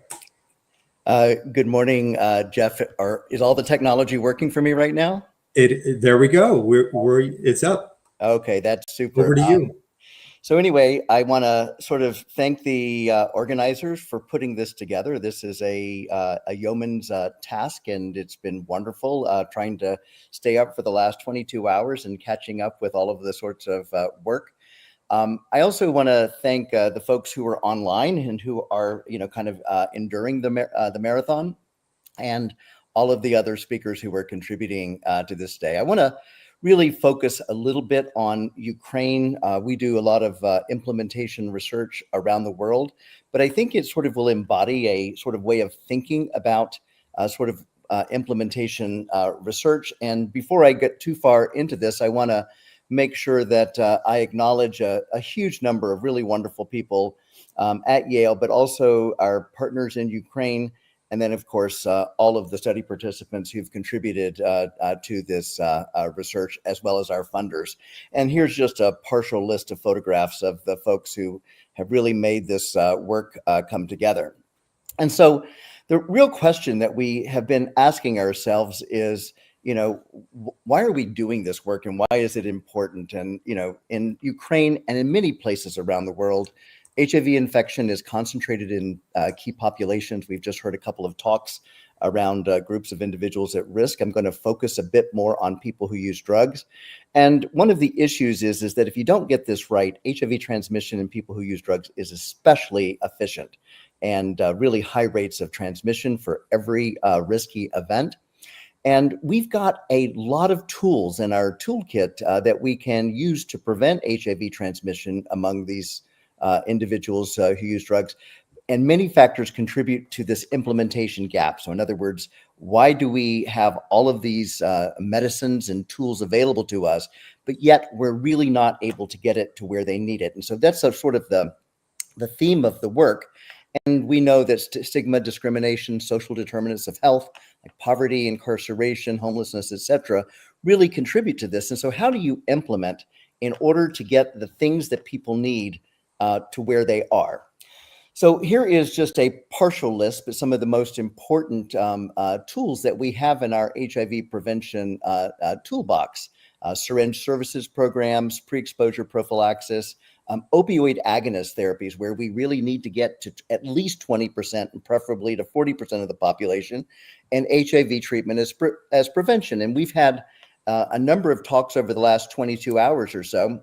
Good morning, Jeff. Is all the technology working for me right now? There we go. It's up. Okay, that's super. Over to you. So anyway, I want to sort of thank the organizers for putting this together. This is a yeoman's task, and it's been wonderful trying to stay up for the last 22 hours and catching up with all of the sorts of work. I also want to thank the folks who are online and who are, kind of enduring the marathon, and all of the other speakers who are contributing to this day. I want to really focus a little bit on Ukraine. We do a lot of implementation research around the world, but I think it sort of will embody a sort of way of thinking about implementation research. And before I get too far into this, I want to make sure that I acknowledge a huge number of really wonderful people at Yale, but also our partners in Ukraine. And then, of course, all of the study participants who've contributed to this research, as well as our funders. And here's just a partial list of photographs of the folks who have really made this work come together. And so the real question that we have been asking ourselves is, why are we doing this work, and why is it important? And, in Ukraine and in many places around the world, HIV infection is concentrated in key populations. We've just heard a couple of talks around groups of individuals at risk. I'm going to focus a bit more on people who use drugs. And one of the issues is that if you don't get this right, HIV transmission in people who use drugs is especially efficient, and really high rates of transmission for every risky event. And we've got a lot of tools in our toolkit that we can use to prevent HIV transmission among these individuals who use drugs. And many factors contribute to this implementation gap. So in other words, why do we have all of these medicines and tools available to us, but yet we're really not able to get it to where they need it? And so that's sort of the theme of the work. And we know that stigma, discrimination, social determinants of health, like poverty, incarceration, homelessness, etc., really contribute to this. And so how do you implement in order to get the things that people need to where they are? So here is just a partial list, but some of the most important tools that we have in our HIV prevention toolbox: syringe services programs, pre-exposure prophylaxis, opioid agonist therapies, where we really need to get to at least 20% and preferably to 40% of the population, and HIV treatment as prevention. And we've had a number of talks over the last 22 hours or so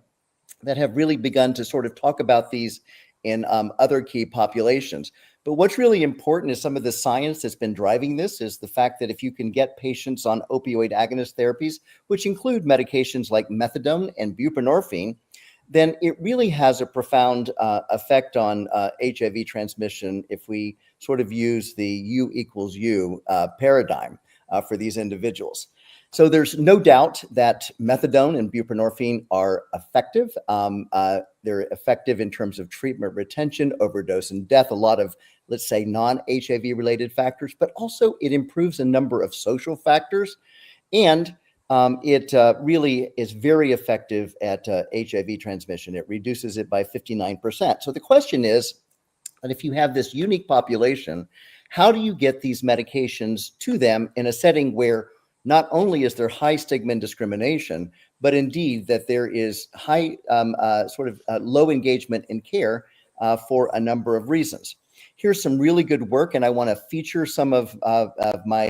that have really begun to sort of talk about these in other key populations. But what's really important is some of the science that's been driving this is the fact that if you can get patients on opioid agonist therapies, which include medications like methadone and buprenorphine, then it really has a profound effect on HIV transmission if we sort of use the U equals U paradigm for these individuals. So there's no doubt that methadone and buprenorphine are effective. They're effective in terms of treatment retention, overdose, and death, a lot of, let's say, non-HIV related factors, but also it improves a number of social factors. And It really is very effective at HIV transmission. It reduces it by 59%. So the question is, that if you have this unique population, how do you get these medications to them in a setting where not only is there high stigma and discrimination, but indeed that there is high low engagement in care for a number of reasons. Here's some really good work, and I want to feature some of my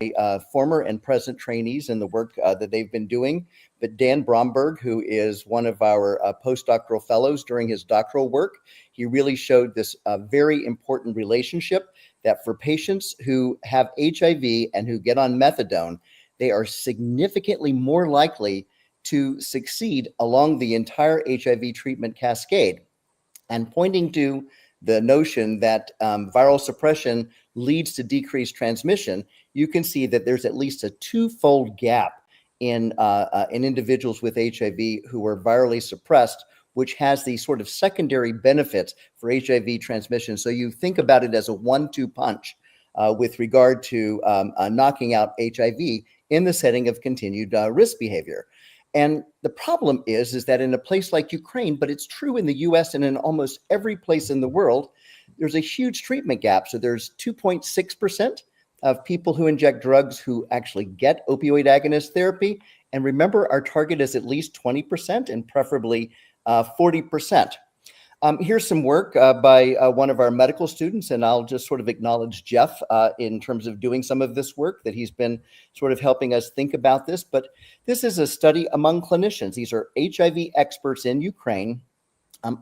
former and present trainees in the work that they've been doing. But Dan Bromberg, who is one of our postdoctoral fellows during his doctoral work, he really showed this very important relationship that for patients who have HIV and who get on methadone, they are significantly more likely to succeed along the entire HIV treatment cascade. And pointing to the notion that viral suppression leads to decreased transmission, you can see that there's at least a twofold gap in individuals with HIV who are virally suppressed, which has these sort of secondary benefits for HIV transmission. So you think about it as a 1-2 punch with regard to knocking out HIV in the setting of continued risk behavior. And the problem is that in a place like Ukraine, but it's true in the US and in almost every place in the world, there's a huge treatment gap. So there's 2.6% of people who inject drugs who actually get opioid agonist therapy. And remember, our target is at least 20% and preferably 40%. Here's some work by one of our medical students, and I'll just sort of acknowledge Jeff in terms of doing some of this work that he's been sort of helping us think about this. But this is a study among clinicians. These are HIV experts in Ukraine,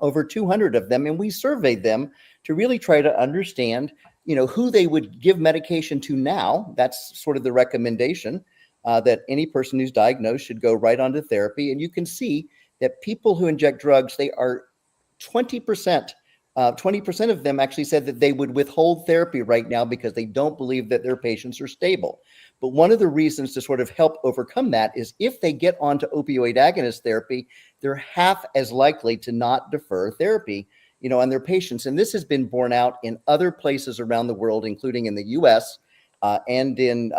over 200 of them, and we surveyed them to really try to understand, who they would give medication to now. That's sort of the recommendation that any person who's diagnosed should go right onto therapy. And you can see that people who inject drugs, they are 20% of them actually said that they would withhold therapy right now because they don't believe that their patients are stable. But one of the reasons to sort of help overcome that is if they get onto opioid agonist therapy, they're half as likely to not defer therapy, on their patients. And this has been borne out in other places around the world, including in the US and in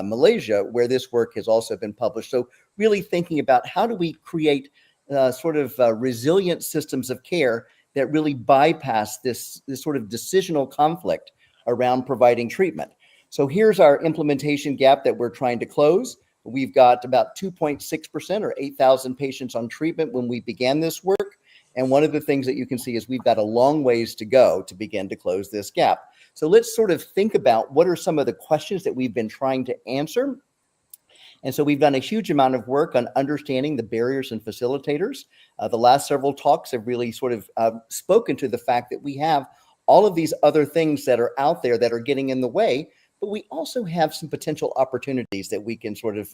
Malaysia, where this work has also been published. So really thinking about how do we create resilient systems of care that really bypass this sort of decisional conflict around providing treatment. So here's our implementation gap that we're trying to close. We've got about 2.6% or 8,000 patients on treatment when we began this work. And one of the things that you can see is we've got a long ways to go to begin to close this gap. So let's sort of think about what are some of the questions that we've been trying to answer. And so we've done a huge amount of work on understanding the barriers and facilitators. The last several talks have really sort of spoken to the fact that we have all of these other things that are out there that are getting in the way, but we also have some potential opportunities that we can sort of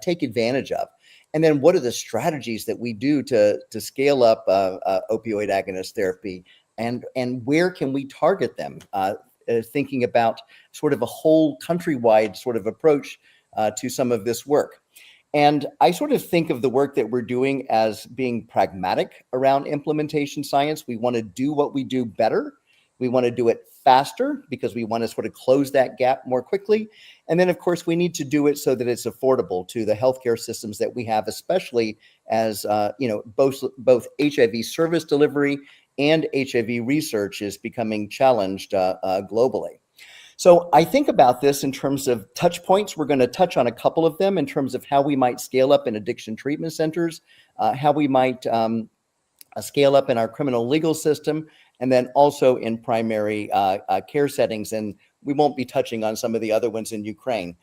take advantage of. And then what are the strategies that we do to scale up opioid agonist therapy, and where can we target them? Thinking about sort of a whole countrywide sort of approach to some of this work. And I sort of think of the work that we're doing as being pragmatic around implementation science. We want to do what we do better. We want to do it faster because we want to sort of close that gap more quickly. And then, of course, we need to do it so that it's affordable to the healthcare systems that we have, especially as, both HIV service delivery and HIV research is becoming challenged globally. So I think about this in terms of touch points. We're going to touch on a couple of them in terms of how we might scale up in addiction treatment centers, how we might scale up in our criminal legal system, and then also in primary care settings. And we won't be touching on some of the other ones in Ukraine.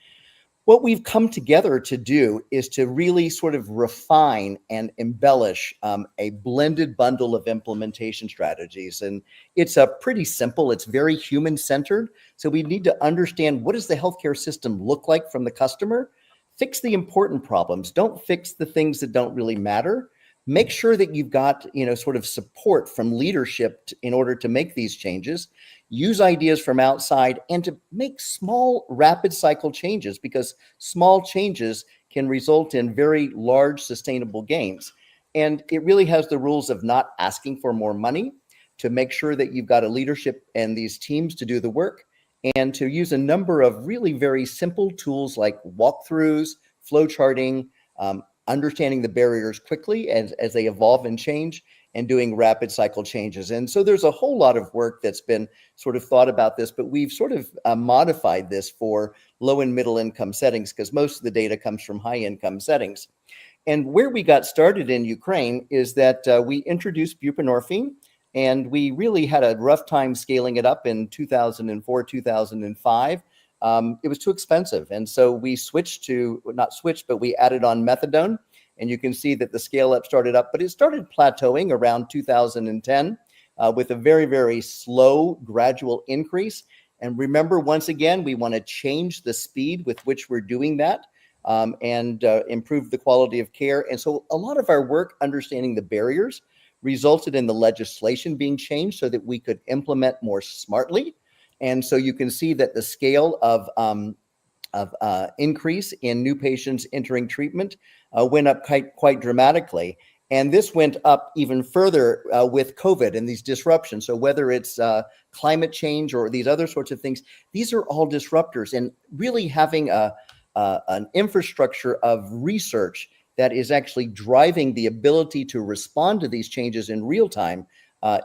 What we've come together to do is to really sort of refine and embellish a blended bundle of implementation strategies. And it's pretty simple. It's very human-centered. So we need to understand, what does the healthcare system look like from the customer? Fix the important problems. Don't fix the things that don't really matter. Make sure that you've got, sort of support from leadership in order to make these changes. Use ideas from outside and to make small, rapid cycle changes, because small changes can result in very large sustainable gains. And it really has the rules of not asking for more money, to make sure that you've got a leadership and these teams to do the work, and to use a number of really very simple tools like walkthroughs, flow charting, understanding the barriers quickly as they evolve and change, and doing rapid cycle changes. And so there's a whole lot of work that's been sort of thought about this, but we've sort of modified this for low and middle income settings because most of the data comes from high income settings. And where we got started in Ukraine is that we introduced buprenorphine, and we really had a rough time scaling it up in 2004, 2005. It was too expensive. And so we switched to, not switched, but we added on methadone. And you can see that the scale up started up, but it started plateauing around 2010 with a very, very slow, gradual increase. And remember, once again, we want to change the speed with which we're doing that and improve the quality of care. And so a lot of our work understanding the barriers resulted in the legislation being changed so that we could implement more smartly. And so you can see that the scale of increase in new patients entering treatment went up quite dramatically. And this went up even further with COVID and these disruptions. So whether it's climate change or these other sorts of things, these are all disruptors. And really having an infrastructure of research that is actually driving the ability to respond to these changes in real time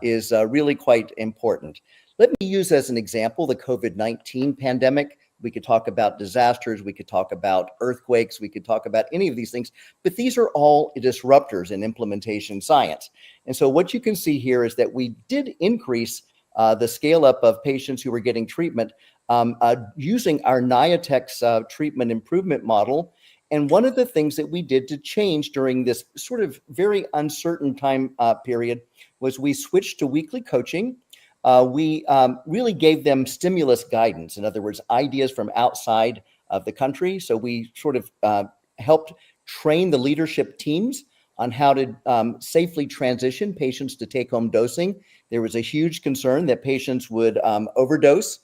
is really quite important. Let me use as an example the COVID-19 pandemic. We could talk about disasters, we could talk about earthquakes, we could talk about any of these things, but these are all disruptors in implementation science. And so what you can see here is that we did increase the scale up of patients who were getting treatment using our NIATEX treatment improvement model. And one of the things that we did to change during this sort of very uncertain time period was we switched to weekly coaching. We really gave them stimulus guidance. In other words, ideas from outside of the country. So we sort of helped train the leadership teams on how to safely transition patients to take-home dosing. There was a huge concern that patients would overdose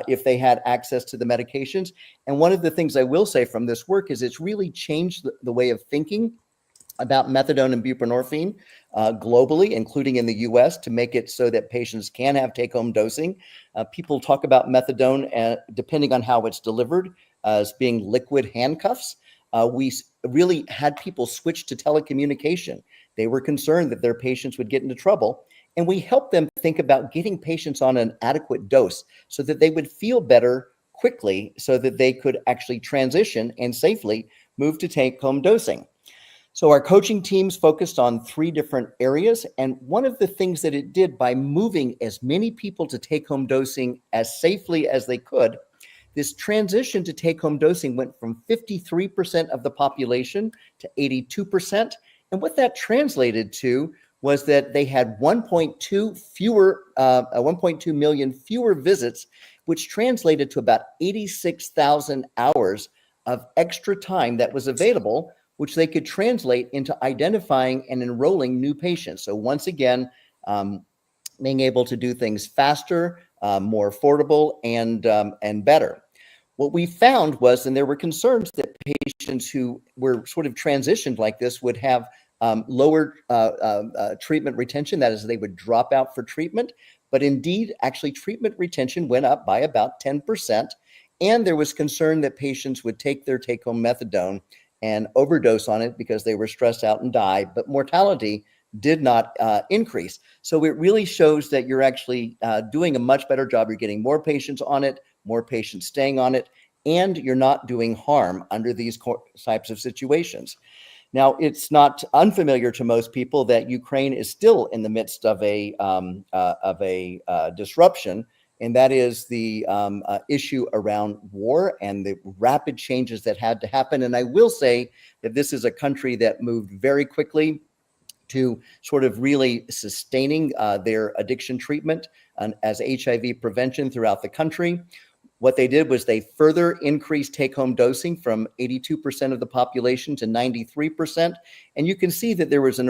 if they had access to the medications. And one of the things I will say from this work is it's really changed the way of thinking about methadone and buprenorphine globally, including in the US, to make it so that patients can have take-home dosing. People talk about methadone, depending on how it's delivered, as being liquid handcuffs. We really had people switch to telecommunication. They were concerned that their patients would get into trouble. And we helped them think about getting patients on an adequate dose so that they would feel better quickly so that they could actually transition and safely move to take-home dosing. So our coaching teams focused on 3 different areas. And one of the things that it did by moving as many people to take-home dosing as safely as they could, this transition to take-home dosing went from 53% of the population to 82%. And what that translated to was that they had 1.2 million fewer visits, which translated to about 86,000 hours of extra time that was available, which they could translate into identifying and enrolling new patients. So once again, being able to do things faster, more affordable, and better. What we found was, and there were concerns that patients who were sort of transitioned like this would have lower treatment retention, that is, they would drop out for treatment. But indeed, actually, treatment retention went up by about 10%. And there was concern that patients would take their take-home methadone and overdose on it because they were stressed out and die, but mortality did not increase. So it really shows that you're actually doing a much better job. You're getting more patients on it, more patients staying on it, and you're not doing harm under these types of situations. Now, it's not unfamiliar to most people that Ukraine is still in the midst of a disruption, and that is the issue around war and the rapid changes that had to happen. And I will say that this is a country that moved very quickly to sort of really sustaining their addiction treatment as HIV prevention throughout the country. What they did was they further increased take-home dosing from 82% of the population to 93%. And you can see that there was an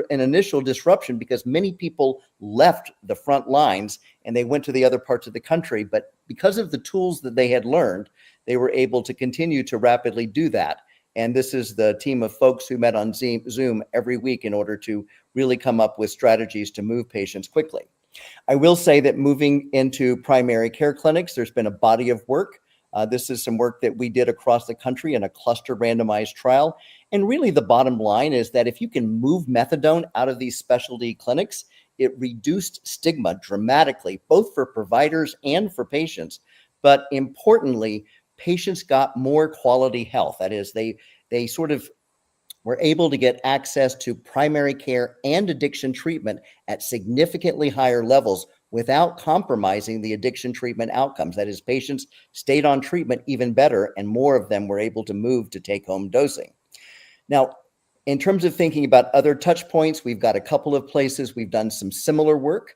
initial disruption because many people left the front lines and they went to the other parts of the country. But because of the tools that they had learned, they were able to continue to rapidly do that. And this is the team of folks who met on Zoom every week in order to really come up with strategies to move patients quickly. I will say that moving into primary care clinics, there's been a body of work This is some work that we did across the country in a cluster randomized trial. And really the bottom line is that if you can move methadone out of these specialty clinics, it reduced stigma dramatically, both for providers and for patients. But importantly, patients got more quality health. That is, they sort of were able to get access to primary care and addiction treatment at significantly higher levels without compromising the addiction treatment outcomes. That is, patients stayed on treatment even better, and more of them were able to move to take-home dosing. Now, in terms of thinking about other touch points, we've got a couple of places we've done some similar work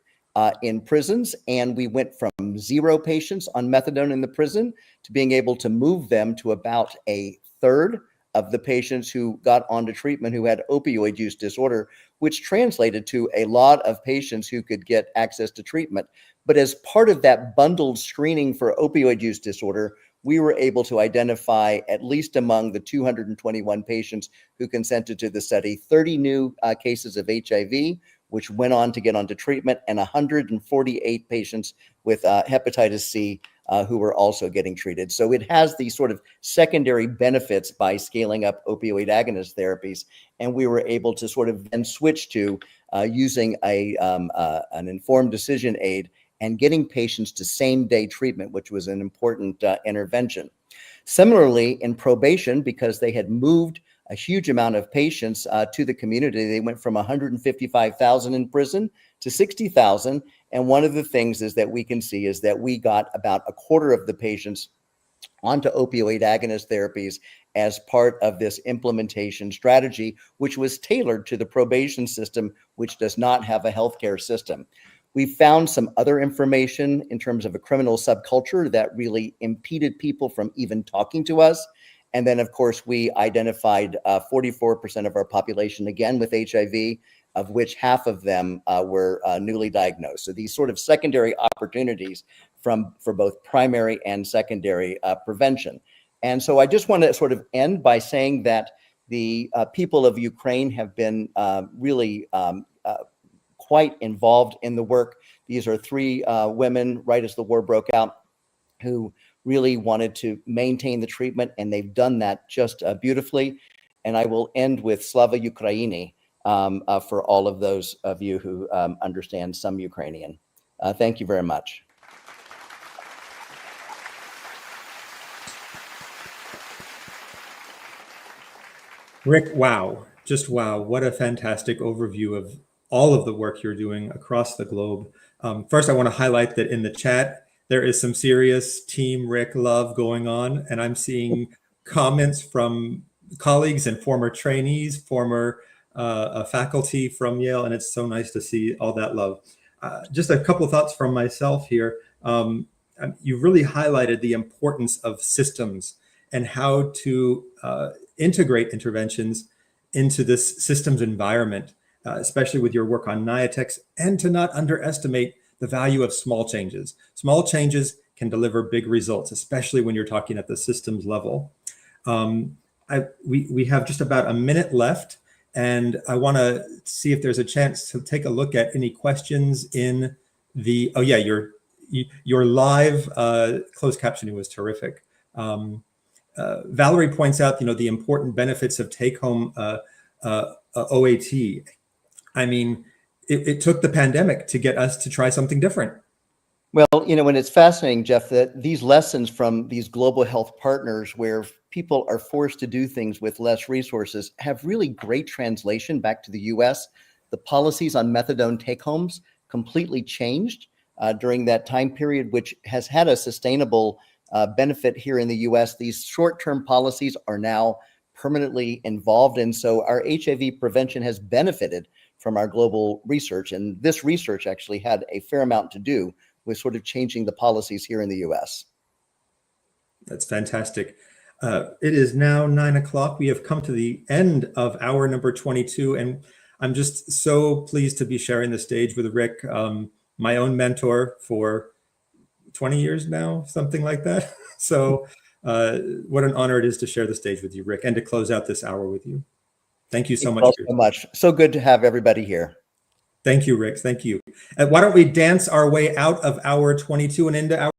in prisons, and we went from 0 patients on methadone in the prison to being able to move them to about a third of the patients who got onto treatment who had opioid use disorder, which translated to a lot of patients who could get access to treatment. But as part of that bundled screening for opioid use disorder, we were able to identify, at least among the 221 patients who consented to the study, 30 new cases of HIV, which went on to get onto treatment, and 148 patients with hepatitis C who were also getting treated. So it has these sort of secondary benefits by scaling up opioid agonist therapies. And we were able to sort of then switch to using an informed decision aid and getting patients to same-day treatment, which was an important intervention. Similarly, in probation, because they had moved a huge amount of patients to the community, they went from 155,000 in prison to 60,000. And one of the things is that we can see is that we got about a quarter of the patients onto opioid agonist therapies as part of this implementation strategy, which was tailored to the probation system, which does not have a healthcare system. We found some other information in terms of a criminal subculture that really impeded people from even talking to us. And then, of course, we identified 44% of our population, again, with HIV, of which half of them were newly diagnosed. So these sort of secondary opportunities for both primary and secondary prevention. And so I just want to sort of end by saying that the people of Ukraine have been really quite involved in the work. These are 3 women right as the war broke out who really wanted to maintain the treatment, and they've done that just beautifully. And I will end with Slava Ukraini for all of those of you who understand some Ukrainian. Thank you very much. Rick, wow, just wow. What a fantastic overview of all of the work you're doing across the globe. First, I want to highlight that in the chat, there is some serious Team Rick love going on, and I'm seeing comments from colleagues and former trainees, former faculty from Yale, and it's so nice to see all that love. Just a couple of thoughts from myself here. You really highlighted the importance of systems and how to integrate interventions into this systems environment, especially with your work on NIATEX, and to not underestimate the value of small changes. Small changes can deliver big results, especially when you're talking at the systems level. We have just about a minute left, and I want to see if there's a chance to take a look at any questions in the, oh yeah, your live closed captioning was terrific. Valerie points out, the important benefits of take-home OAT. I mean, it took the pandemic to get us to try something different. Well, and it's fascinating, Jeff, that these lessons from these global health partners where people are forced to do things with less resources have really great translation back to the US. The policies on methadone take-homes completely changed during that time period, which has had a sustainable benefit here in the US. These short-term policies are now permanently involved. And so our HIV prevention has benefited from our global research. And this research actually had a fair amount to do with sort of changing the policies here in the US. That's fantastic. It is now 9 o'clock. We have come to the end of hour number 22. And I'm just so pleased to be sharing the stage with Rick, my own mentor for 20 years now, something like that. So what an honor it is to share the stage with you, Rick, and to close out this hour with you. Thank you so much. So much. So good to have everybody here. Thank you, Rick. Thank you. Why don't we dance our way out of hour 22 and into hour